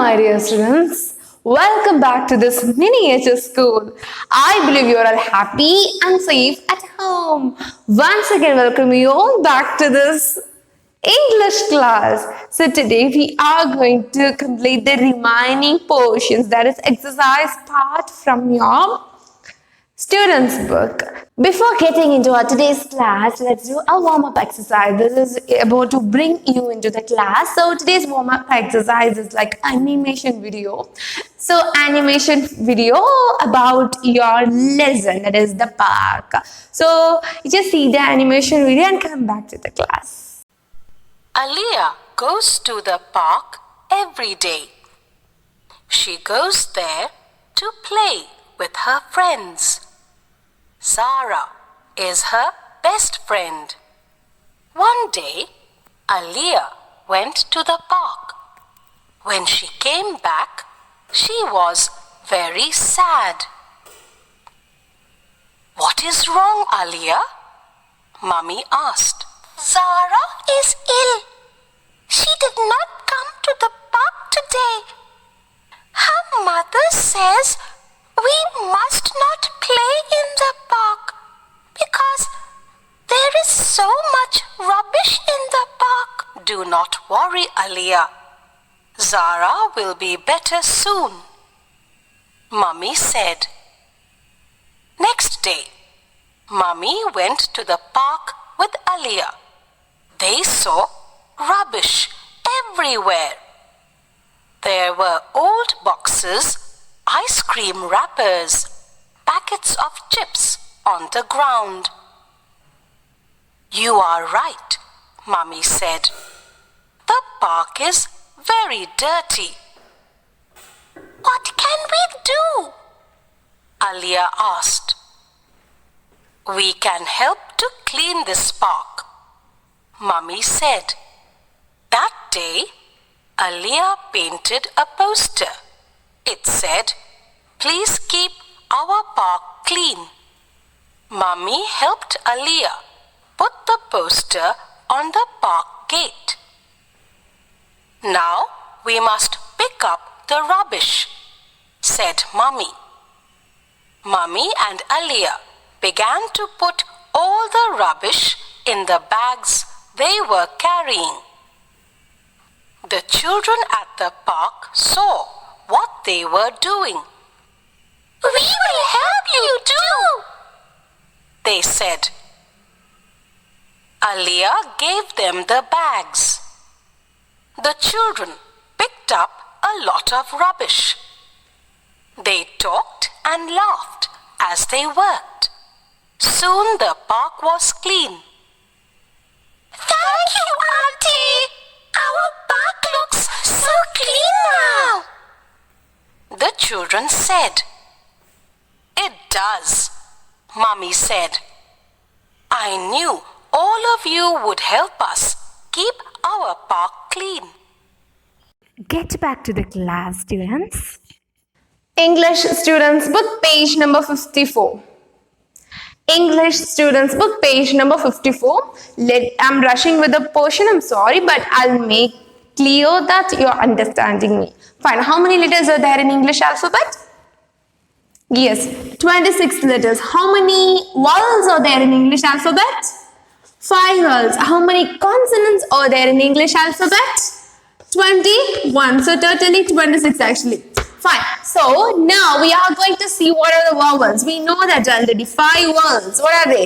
my dear students. Welcome back to this miniature school. I believe you are all happy and safe at home. Once again, welcome you all back to this English class. So today we are going to complete the remaining portions, that is exercise part from your students book. Before getting into our today's class, let's do a warm-up exercise. This is about to bring you into the class. So today's warm-up exercise is like animation video. So animation video about your lesson, that is the park. So you just see the animation video and come back to the class. Aliyah goes to the park every day. She goes there to play with her friends. Zara is her best friend. One day, Aliyah went to the park. When she came back, she was very sad. "What is wrong, Aliyah?" Mummy asked. "Zara is ill. She did not come to the park today. Her mother says we must not play in the park because there is so much rubbish in the park." "Do not worry, Aliyah. Zara will be better soon," Mummy said. Next day, Mummy went to the park with Aliyah. They saw rubbish everywhere. There were old boxes, ice cream wrappers, packets of chips on the ground. "You are right," Mummy said. "The park is very dirty." "What can we do?" Aliyah asked. "We can help to clean this park," Mummy said. That day, Aliyah painted a poster. It said, "Please keep our park clean." Mummy helped Aliyah put the poster on the park gate. "Now we must pick up the rubbish," said Mummy. Mummy and Aliyah began to put all the rubbish in the bags they were carrying. The children at the park saw what they were doing. "We will help you too," they said. Aliyah gave them the bags. The children picked up a lot of rubbish. They talked and laughed as they worked. Soon the park was clean. "Thank you, Auntie. Our park looks so clean now," the children said. "It does," Mummy said. "I knew all of you would help us keep our park clean." Get back to the class, students. English Students Book, page number 54. English Students Book, page number 54. I'm rushing with the portion, I'm sorry, but I'll make clear that you're understanding me. Fine, how many letters are there in English alphabet? Yes, 26 letters. How many vowels are there in English alphabet? 5 vowels. How many consonants are there in English alphabet? 21. So totally 26 actually. Fine. So now we are going to see what are the vowels. We know that already. 5 vowels. What are they?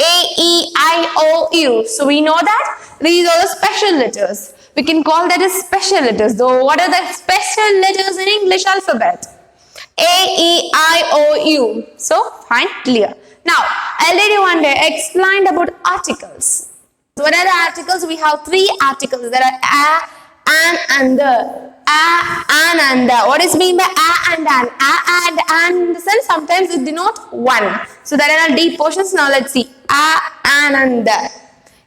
A, E, I, O, U. So we know that these are the special letters. We can call that as special letters. So what are the special letters in English alphabet? A, E, I, O, U. So fine, clear. Now, already one day explained about articles. So what are the articles? We have 3 articles. There are a, an, and the. A, an, and the. What is mean by a and an? A and an in the sense sometimes it denotes one. So there are deep portions. Now let's see. A, an, and the.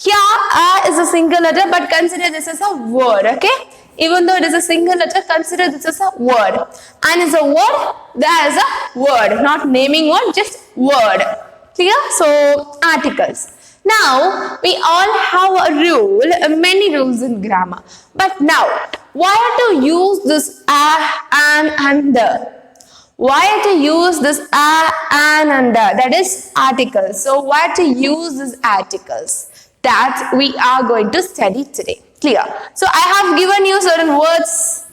Here, a is a single letter, but consider this as a word. Okay. Even though it is a single letter, consider this as a word. And is a word, there is a word. Not naming word, just word. Clear? So, articles. Now, we all have a rule, many rules in grammar. But now, why to use this a, an and the? Why to use this a, an and the? That is articles. So why to use these articles? That we are going to study today. Clear? So I have given you certain words.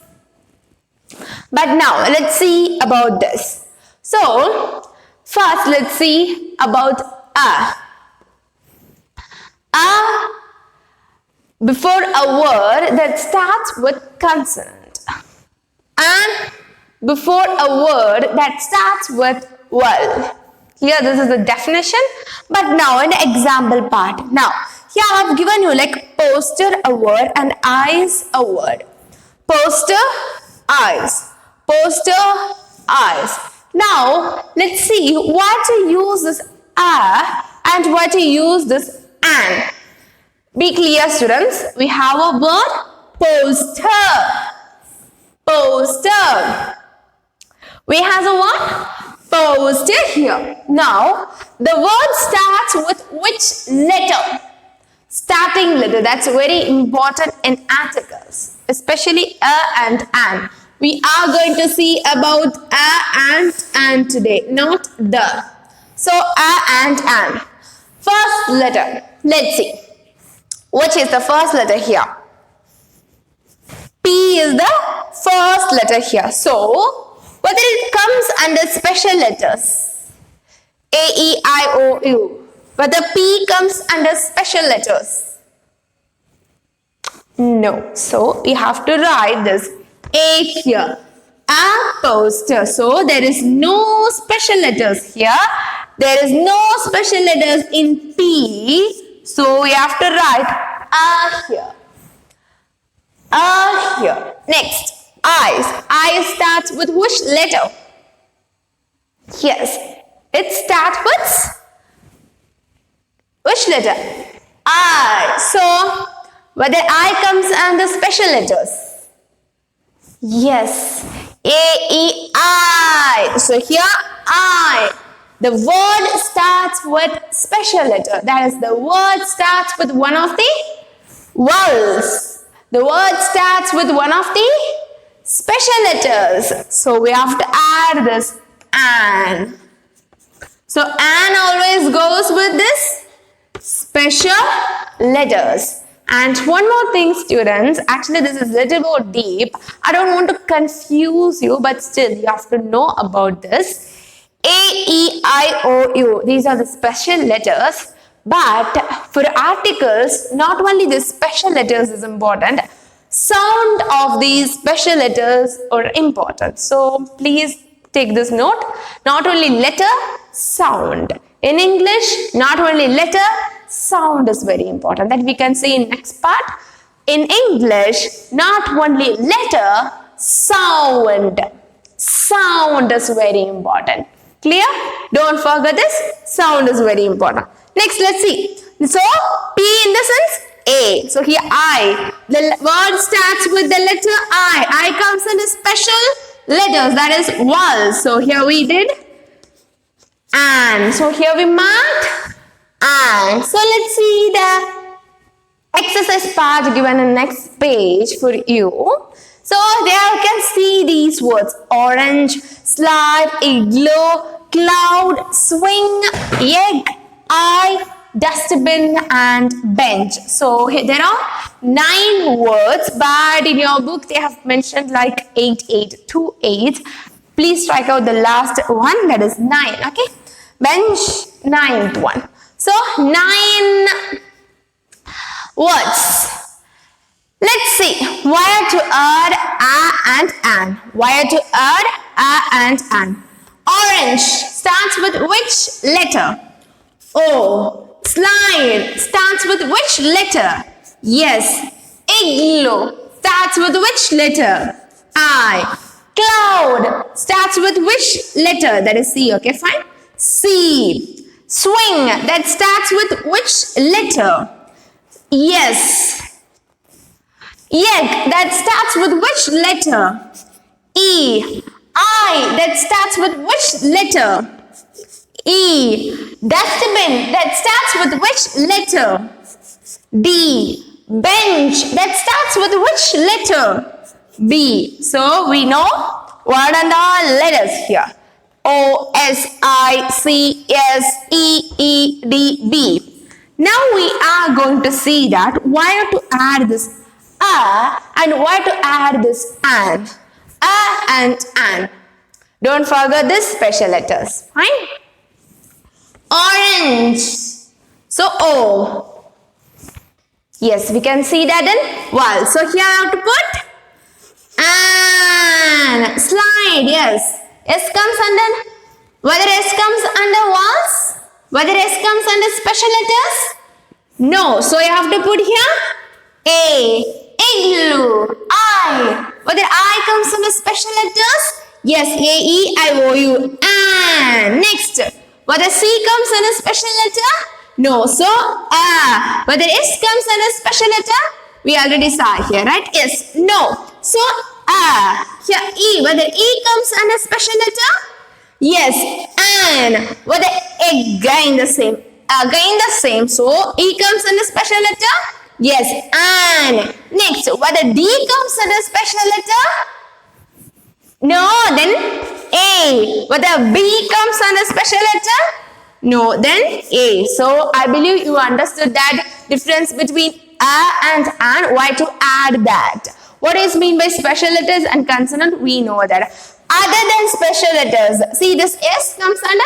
But now let's see about this. So first let's see about a. A before a word that starts with consonant. And before a word that starts with vowel. Here this is the definition. But now in the example part. Now here I have given you like poster a word and eyes a word. Poster, eyes. Poster, eyes. Now let's see why to use this a and why to use this an. Be clear, students. We have a word poster. Poster. We have a word poster here. Now the word starts with which letter? Starting letter. That's very important in articles, especially a and an. We are going to see about a and today, not the. So a and an. First letter. Let's see. Which is the first letter here? P is the first letter here. So whether it comes under special letters, A, E, I, O, U. Whether P comes under special letters. No. So we have to write this A here. A poster. So there is no special letters here. There is no special letters in P. So we have to write A here. A here. Next. Eyes. Eyes starts with which letter? Yes. It starts with which letter? I. So whether I comes under special letters? Yes. A, E, I. So here I. The word starts with special letter. That is, the word starts with one of the vowels. The word starts with one of the special letters. So we have to add this an. So an always goes with this special letters. And one more thing, students, actually this is a little more deep. I don't want to confuse you, but still you have to know about this. A, E, I, O, U. These are the special letters. But for articles, not only the special letters is important, sound of these special letters are important. So please take this note. Not only letter, sound. In English, not only letter, sound is very important. That we can see in next part. In English, not only letter, sound. Sound is very important. Clear? Don't forget this. Sound is very important. Next, let's see. So, P in the sense A. So, here I. The word starts with the letter I. I comes in the special letters. That is vowel. So, here we did and. So, here we marked and. So, let's see the exercise part given in next page for you. So, there you can see these words. Orange, slide, igloo, cloud, swing, egg, eye, dustbin and bench. So there are 9 words, but in your book they have mentioned like 8, 8, 2, 8. Please strike out the last one, that is 9. Okay, bench, 9th one. So 9 words. Let's see. Wire to add a and an. Wire to add a and an. Orange starts with which letter? O. Slide starts with which letter? Yes. Igloo starts with which letter? I. Cloud starts with which letter? That is C. Okay, fine. C. Swing that starts with which letter? Yes. Egg that starts with which letter? E. I that starts with which letter? E. Dustbin that starts with which letter? D. Bench that starts with which letter? B. So we know what are the letters here. O, S, I, C, S, E, E, D, B. Now we are going to see that why to add this a and why to add this an. A and an. Don't forget this special letters. Fine. Orange. So O. Yes, we can see that in vowel. So here I have to put an. Slide. Yes. S comes under. Whether S comes under vowels. Whether S comes under special letters. No. So you have to put here A. Igloo. I. Whether I comes under special letters. Yes. A, E, I, O, U. And. Next. Whether C comes under special letter. No. So, whether S comes under special letter, we already saw here, right? Yes. No. So, here E. Whether E comes under special letter? Yes. And. Whether again the same. Again the same. So, E comes under special letter? Yes. And. Next. Whether D comes under special letter? No. Then A. Whether B comes under special letter? No, then A. So, I believe you understood that difference between a and an. Why to add that? What is mean by special letters and consonant? We know that. Other than special letters, see this S comes under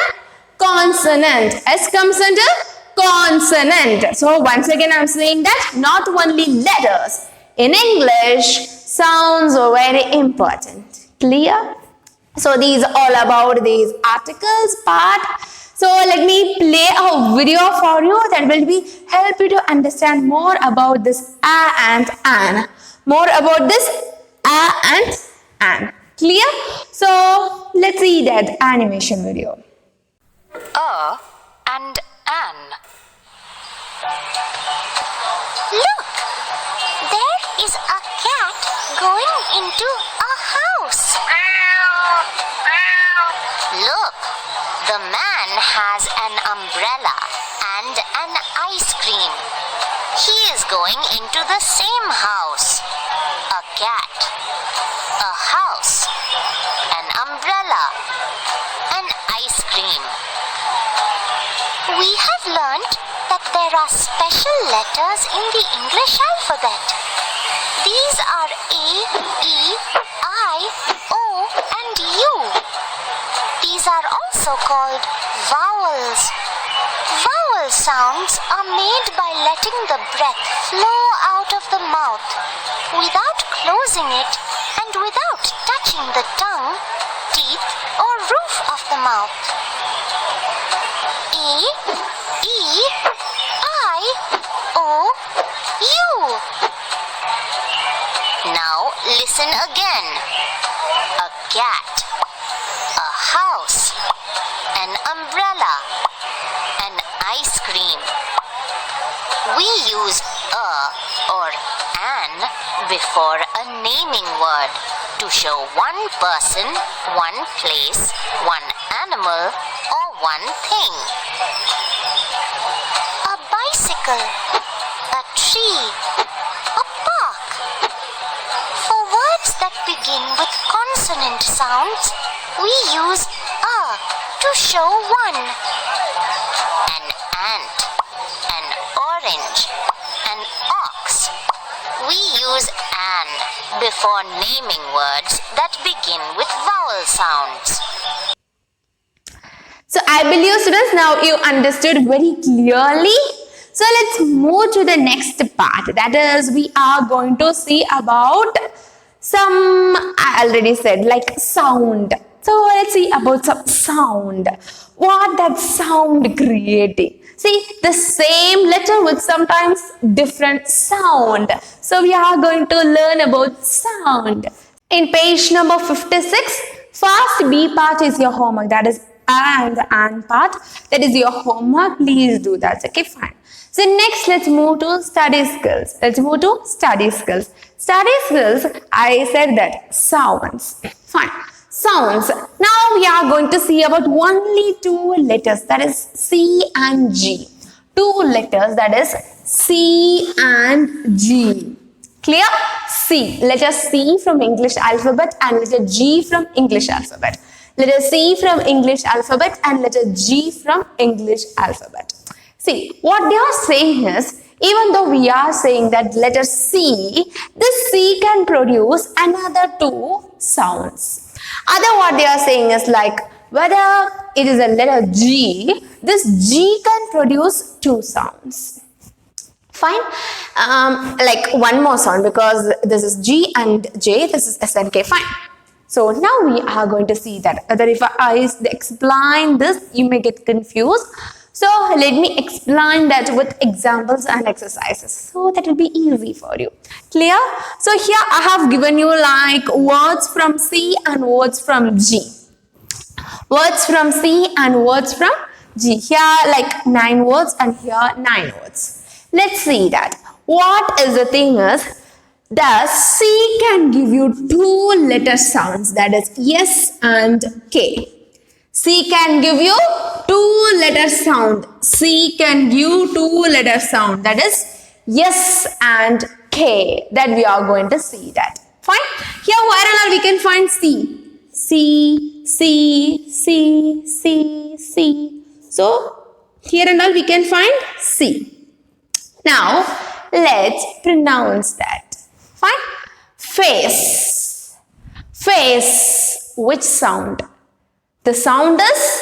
consonant. S comes under consonant. So, once again I am saying that not only letters. In English, sounds are very important. Clear? So, these are all about these articles part. So let me play a video for you that will help you to understand more about this a and an. More about this a and an. Clear? So let's see that animation video. A and an. Look! There is a cat going into a house. Look! The man has an umbrella and an ice cream. He is going into the same house. A cat, a house, an umbrella, an ice cream. We have learnt that there are special letters in the English alphabet. These are A, E, I, O and U. These are also called vowels. Vowel sounds are made by letting the breath flow out of the mouth without closing it and without touching the tongue, teeth or roof of the mouth. A, E, I, O, U. Now listen again. A cat, a house, an umbrella, an ice cream. We use a or an before a naming word to show one person, one place, one animal, or one thing. A bicycle, a tree, a park. For words that begin with consonant sounds, we use a to show one. An ant, an orange, an ox. We use an before naming words that begin with vowel sounds. So I believe students now you understood very clearly. So let's move to the next part. That is we are going to see about some, I already said, like sound. So let's see about some sound. What that sound creating. See, the same letter with sometimes different sound. So we are going to learn about sound. In page number 56, first B part is your homework. That is A and the an part. That is your homework. Please do that. Okay, fine. So next, let's move to study skills. Let's move to study skills. Study skills, I said that sounds. Fine. Sounds. Now we are going to see about only two letters. That is C and G. Two letters. That is C and G. Clear? C. Letter C from English alphabet and letter G from English alphabet. Letter C from English alphabet and letter G from English alphabet. See, what they are saying is, even though we are saying that letter C, this C can produce another two sounds. Other what they are saying is like, whether it is a letter G, this G can produce two sounds. Fine. Like one more sound, because this is G and J, this is S and K. Fine. So now we are going to see that. Other if I explain this, you may get confused. So let me explain that with examples and exercises, so that will be easy for you. Clear? So here I have given you like words from C and words from G. Words from C and words from G. Here like 9 words and here 9 words. Let's see that. What is the thing is, the C can give you 2 letter sounds, that is yes and K. C can give you 2 letter sound. C can give you 2 letter sound, that is yes and K. That we are going to see that. Fine. Here where and all we can find C. C, C, C, C, C. So here and all we can find C. Now let's pronounce that. Fine. Face. Face. Which sound? The sound is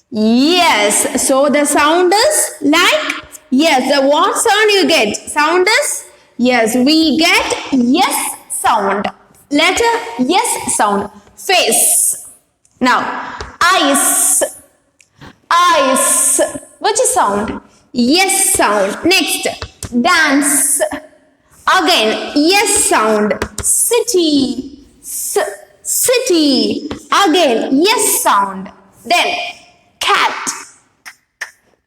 yes. So the sound is like yes. The what sound you get? Sound is yes. We get yes sound. Letter yes sound. Face. Now ice. Ice. Which sound? Yes sound. Next, dance. Again yes sound. City. City. Again yes sound. Then cat.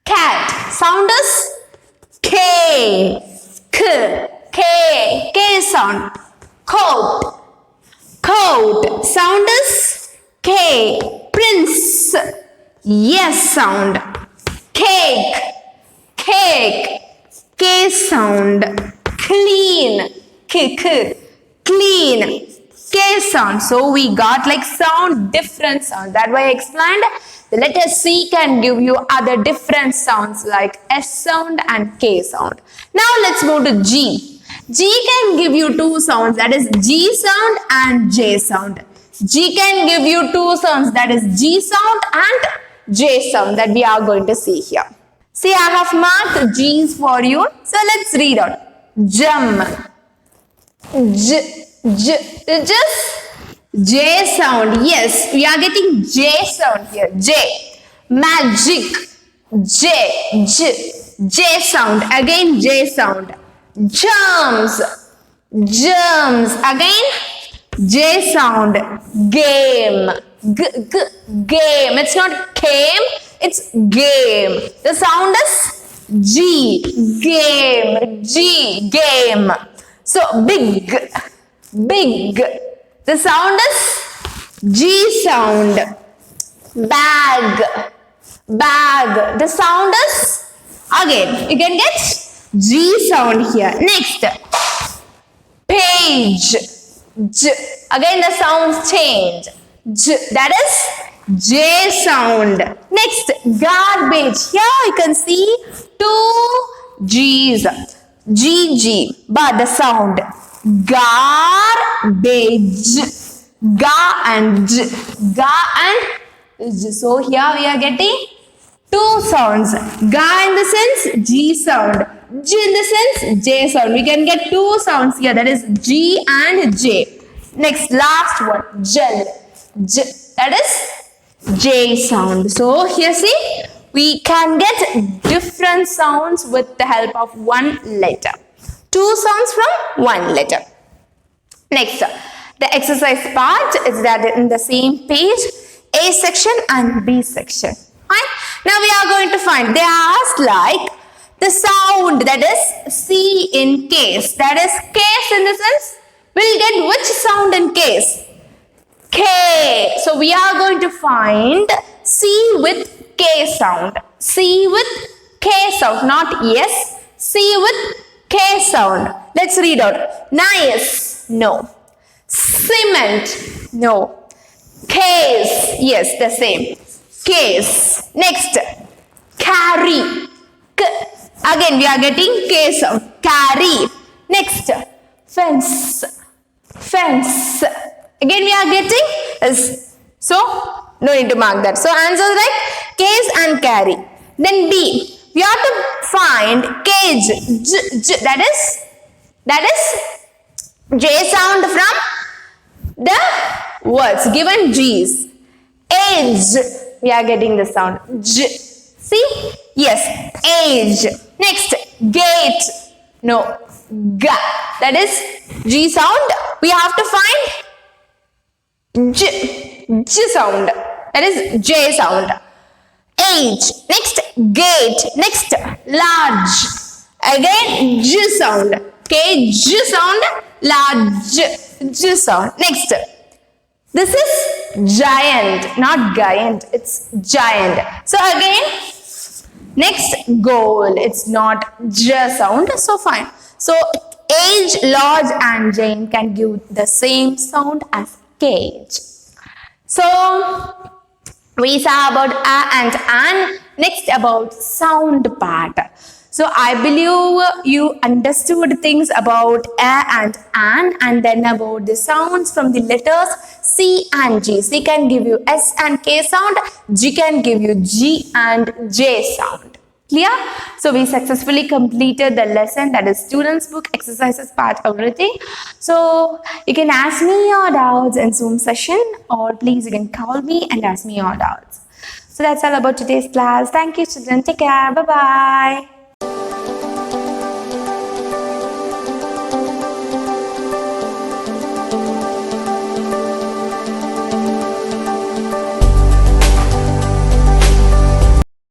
Cat. Sound is K. K. K. K sound. Coat. Coat. Sound is K. Prince. Yes sound. Cake. Cake. K sound. Clean. K. Clean. K sound. So we got like sound, different sound. That way I explained. The letter C can give you other different sounds like S sound and K sound. Now let's go to G. G can give you 2 sounds, that is G sound and J sound. G can give you 2 sounds, that is G sound and J sound, that we are going to see here. See, I have marked G's for you. So let's read out. Jump. Just J sound. Yes, we are getting J sound here. J. Magic. J sound. Again J sound. Germs. Again J sound. Game. Game. It's not came, it's game. The sound is G. Game. So big. The sound is G sound. Bag. The sound is, again you can get G sound here. Next, page. Again the sounds change. That is J sound. Next, garbage. Here you can see 2 G's. G. But the sound garbage. Ga and J. So here we are getting 2 sounds. Ga in the sense G sound. J in the sense J sound. We can get 2 sounds here. That is G and J. Next, last one. Gel. That is J sound. So here see, we can get different sounds with the help of 1 letter. 2 sounds from 1 letter. Next, the exercise part is that in the same page, A section and B section. Fine. Now we are going to find, they asked like the sound, that is C in case. That is case in the sense, we'll get which sound in case? K. So we are going to find C with K sound. C with K sound, not yes. C with K sound. Let's read out. Nice. No. Cement. No. Case. Yes, the same. Case. Next. Carry. Again, we are getting K sound. Carry. Next. Fence. Fence. Again, we are getting S. So, no need to mark that. So, answer is like case and carry. Then B. We have to find cage. That is J sound from the words given G's. Age. We are getting the sound J. See? Yes. Age. Next. Gate. No. G. That is G sound. We have to find J sound. That is J sound. Age. Next. Gate. Next. Large. Again J sound. Okay. J sound. Large. J sound. Next. This is giant, not giant. It's giant. So again, next goal. It's not J sound. So fine. So age, large, and giant can give the same sound as cage. So we saw about a and an. Next about sound part. So I believe you understood things about a and an, and then about the sounds from the letters C and G. C can give you S and K sound. G can give you G and J sound. Clear? So we successfully completed the lesson, that is students book exercises part everything. So you can ask me your doubts in Zoom session, or please you can call me and ask me your doubts. So that's all about today's class. Thank you, children. Take care. Bye-bye.